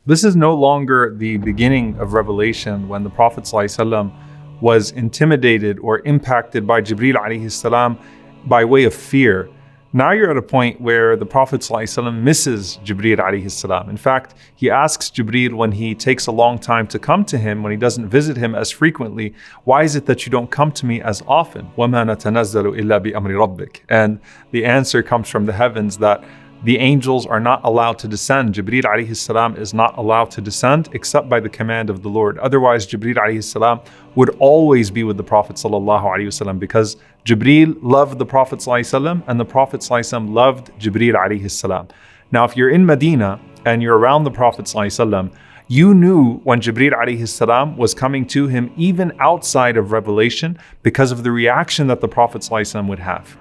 This is no longer the beginning of revelation when the Prophet ﷺ was intimidated or impacted by Jibreel alayhi salam by way of fear. Now you're at a point where the Prophet ﷺ misses Jibreel alayhi salam. In fact, he asks Jibreel when he takes a long time to come to him, when he doesn't visit him as frequently, why is it that you don't come to me as often? وَمَا نَتَنَزَّلُ إِلَّا بِأَمْرِ رَبِّكَ. And the answer comes from the heavens that the angels are not allowed to descend. Jibreel alayhi salam is not allowed to descend except by the command of the Lord. Otherwise, Jibreel alayhi salam would always be with the Prophet sallallahu alaihi wasallam, because Jibreel loved the Prophet sallallahu alaihi wasallam and the Prophet sallallahu alaihi wasallam loved Jibreel alayhi salam. Now, if you're in Medina and you're around the Prophet sallallahu alaihi wasallam, you knew when Jibreel alayhi salam was coming to him, even outside of revelation, because of the reaction that the Prophet sallallahu alaihi wasallam would have.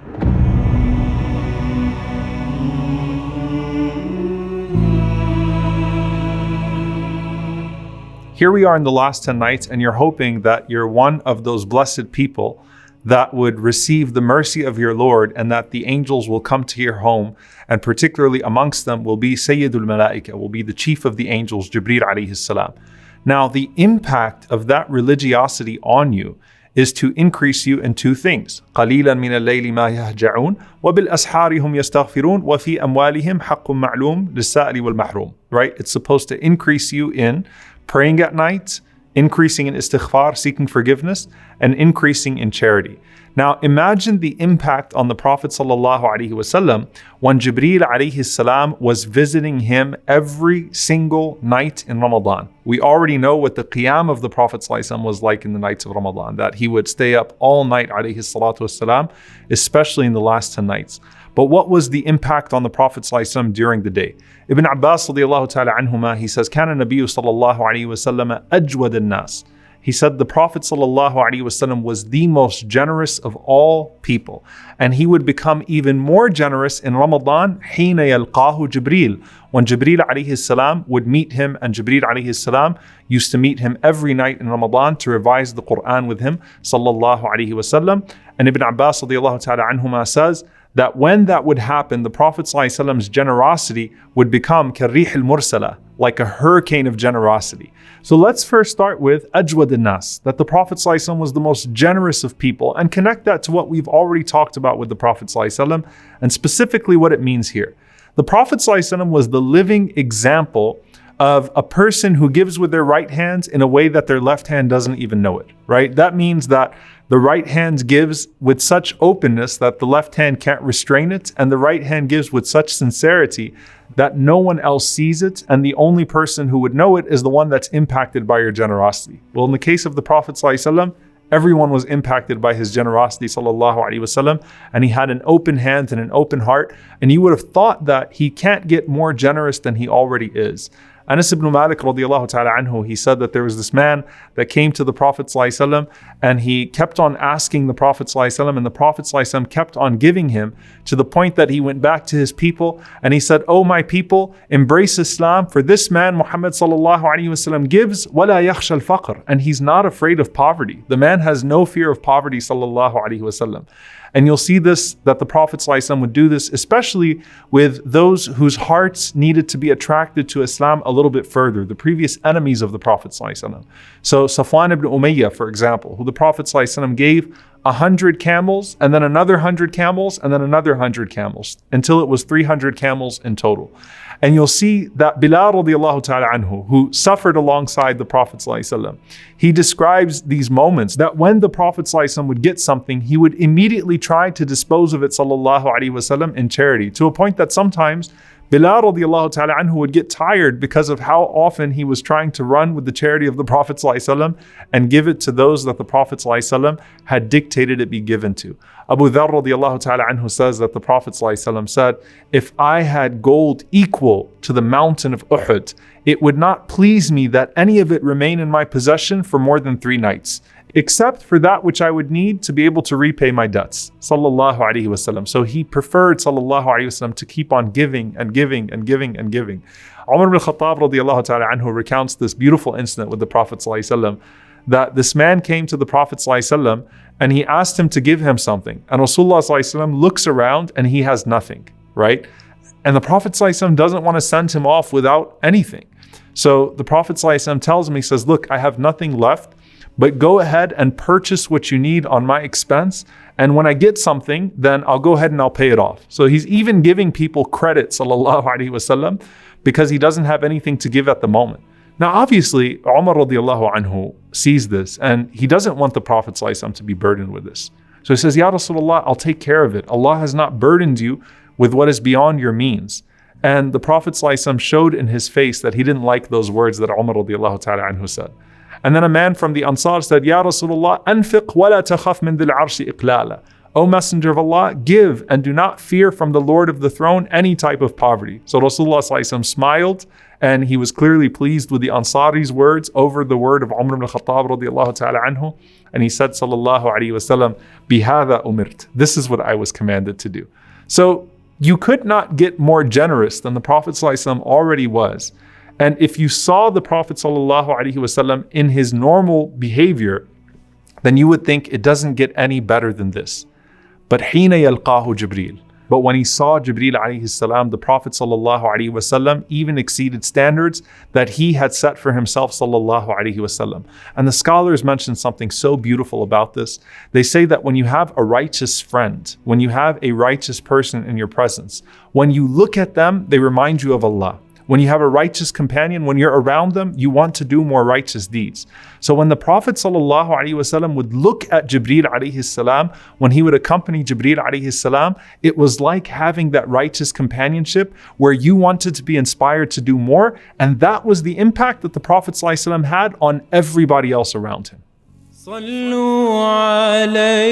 Here we are in the last 10 nights, and you're hoping that you're one of those blessed people that would receive the mercy of your Lord, and that the angels will come to your home, and particularly amongst them will be Sayyidul Malaika, will be the chief of the angels, Jibreel alayhi salam. Now, the impact of that religiosity on you is to increase you in two things. قَلِيلًا مِنَ اللَّيْلِ مَا يَهْجَعُونَ وَبِالْأَسْحَارِ هُمْ يَسْتَغْفِرُونَ وَفِي أَمْوَالِهِمْ حَقٌّ مَعْلُومٌ لِلسَّائِلِ وَالْمَحْرُومِ. Right? It's supposed to increase you in praying at night, increasing in istighfar, seeking forgiveness, and increasing in charity. Now imagine the impact on the Prophet ﷺ when Jibreel alayhi salam was visiting him every single night in Ramadan. We already know what the qiyam of the Prophet ﷺ was like in the nights of Ramadan, that he would stay up all night alayhi salatu wasalam, especially in the last 10 nights. But what was the impact on the Prophet ﷺ during the day? Ibn Abbas radiallahu ta'ala anhuma, he says, كان النبي صلى الله عليه وسلم أجود الناس. He said the Prophet ﷺ was the most generous of all people. And he would become even more generous in Ramadan, حين يلقاه جبريل, when Jibreel alayhi salam would meet him, and Jibreel alayhi salam used to meet him every night in Ramadan to revise the Quran with him, sallallahu alayhi wasallam. And Ibn Abbas radiallahu ta'ala anhuma says that when that would happen, the Prophet ﷺ's generosity would become كَالرِّيحِ الْمُرْسَلَةِ, like a hurricane of generosity. So let's first start with أَجْوَدِ النَّاسِ, that the Prophet ﷺ was the most generous of people, and connect that to what we've already talked about with the Prophet ﷺ, and specifically what it means here. The Prophet ﷺ was the living example of a person who gives with their right hand in a way that their left hand doesn't even know it, right? That means that the right hand gives with such openness that the left hand can't restrain it, and the right hand gives with such sincerity that no one else sees it, and the only person who would know it is the one that's impacted by your generosity. Well, in the case of the Prophet ﷺ, everyone was impacted by his generosity, sallallahu alaihi wasallam, and he had an open hand and an open heart, and you would have thought that he can't get more generous than he already is. Anas ibn Malik radiallahu ta'ala anhu, he said that there was this man that came to the Prophet ﷺ, and he kept on asking the Prophet ﷺ, and the Prophet ﷺ kept on giving him, to the point that he went back to his people and he said, "Oh my people, embrace Islam, for this man Muhammad sallallahu alaihi wasallam gives وَلَا يَخْشَى الْفَقْرِ, and he's not afraid of poverty. The man has no fear of poverty, sallallahu alaihi wasallam." And you'll see this, that the Prophet ﷺ would do this, especially with those whose hearts needed to be attracted to Islam a little bit further, the previous enemies of the Prophet ﷺ. So Safwan ibn Umayyah, for example, who the Prophet ﷺ gave 100 camels, and then another 100 camels, and then another 100 camels, until it was 300 camels in total. And you'll see that Bilal radiallahu ta'ala anhu, who suffered alongside the Prophet ﷺ, he describes these moments that when the Prophet ﷺ would get something, he would immediately try to dispose of it sallallahu alaihi wasallam in charity, to a point that sometimes Bilal radiallahu ta'ala anhu would get tired because of how often he was trying to run with the charity of the Prophet ﷺ and give it to those that the Prophet ﷺ had dictated it be given to. Abu Dharr radiallahu ta'ala anhu says that the Prophet ﷺ said, "If I had gold equal to the mountain of Uhud, it would not please me that any of it remain in my possession for more than 3 nights, except for that which I would need to be able to repay my debts." Sallallahu alaihi wasallam. So he preferred sallallahu alaihi wasallam to keep on giving and giving and giving and giving. Umar ibn Khattab radiallahu ta'ala anhu recounts this beautiful incident with the Prophet sallallahu alaihi wasallam, that this man came to the Prophet sallallahu alaihi wasallam and he asked him to give him something. And Rasulullah sallallahu alaihi wasallam looks around and he has nothing, right? And the Prophet sallallahu alaihi wasallam doesn't want to send him off without anything. So the Prophet ﷺ tells him, he says, look, I have nothing left, but go ahead and purchase what you need on my expense. And when I get something, then I'll go ahead and I'll pay it off. So he's even giving people credit, sallallahu alaihi wasallam, because he doesn't have anything to give at the moment. Now, obviously, Umar radiallahu anhu sees this and he doesn't want the Prophet ﷺ to be burdened with this. So he says, Ya Rasulullah, I'll take care of it. Allah has not burdened you with what is beyond your means. And the Prophet ﷺ showed in his face that he didn't like those words that Umar radiallahu ta'ala anhu said. And then a man from the Ansar said, Ya Rasulullah, anfiq wa la takhaf min dhil arshi iqlala. O Messenger of Allah, give and do not fear from the Lord of the throne any type of poverty. So Rasulullah ﷺ smiled and he was clearly pleased with the Ansari's words over the word of Umar ibn Khattab radiallahu ta'ala anhu. And he said, sallallahu alayhi wasallam, bihadha umirt. This is what I was commanded to do. So you could not get more generous than the Prophet ﷺ already was. And if you saw the Prophet ﷺ in his normal behavior, then you would think it doesn't get any better than this. But حين يلقاه Jibreel. But when he saw Jibreel alayhi salam, the Prophet ﷺ even exceeded standards that he had set for himself sallallahu alaihi wasallam. And the scholars mention something so beautiful about this. They say that when you have a righteous friend, when you have a righteous person in your presence, when you look at them, they remind you of Allah. When you have a righteous companion, when you're around them, you want to do more righteous deeds. So when the Prophet ﷺ would look at Jibreel alayhi salam, when he would accompany Jibreel alayhi salam, it was like having that righteous companionship where you wanted to be inspired to do more. And that was the impact that the Prophet ﷺ had on everybody else around him. صلوا عليه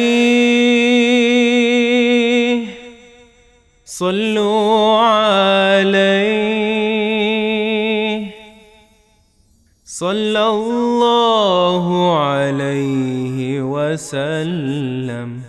صلوا عليه صلى الله عليه وسلم